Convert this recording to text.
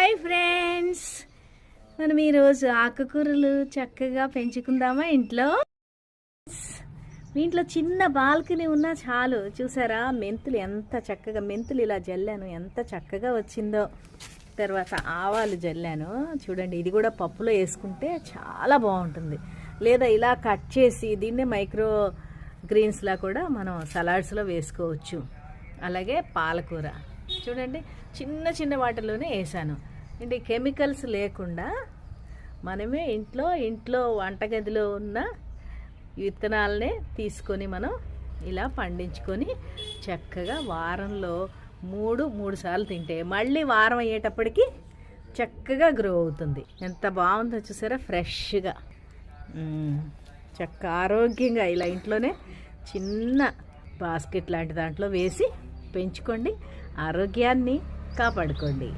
Hi friends, మనం ఈరోజు ఆకుకూరలు చక్కగా పెంచుకుందామా ఇంట్లో. మీ ఇంట్లో చిన్న బాల్కనీ ఉన్నా చాలు. చూసారా మెంతులు ఎంత చక్కగా, మెంతులు ఇలా జల్లాను ఎంత చక్కగా వచ్చిందో. తర్వాత ఆవాలు జల్లాను చూడండి. ఇది కూడా పప్పులో వేసుకుంటే చాలా బాగుంటుంది. లేదా ఇలా కట్ చేసి దీన్నే మైక్రో గ్రీన్స్లా కూడా మనం సలాడ్స్లో వేసుకోవచ్చు. అలాగే పాలకూర చూడండి, చిన్న చిన్న వాటిలోనే వేసాను. అంటే కెమికల్స్ లేకుండా మనమే ఇంట్లో వంటగదిలో ఉన్న విత్తనాలనే తీసుకొని మనం ఇలా పండించుకొని చక్కగా వారంలో మూడు సార్లు తింటే మళ్ళీ వారం అయ్యేటప్పటికి చక్కగా గ్రో అవుతుంది. ఎంత బాగుందో చూసారా, ఫ్రెష్గా చక్కగా ఆరోగ్యంగా ఇలా ఇంట్లోనే చిన్న బాస్కెట్ లాంటి దాంట్లో వేసి పెంచుకోండి, ఆరోగ్యాన్ని కాపాడుకోండి.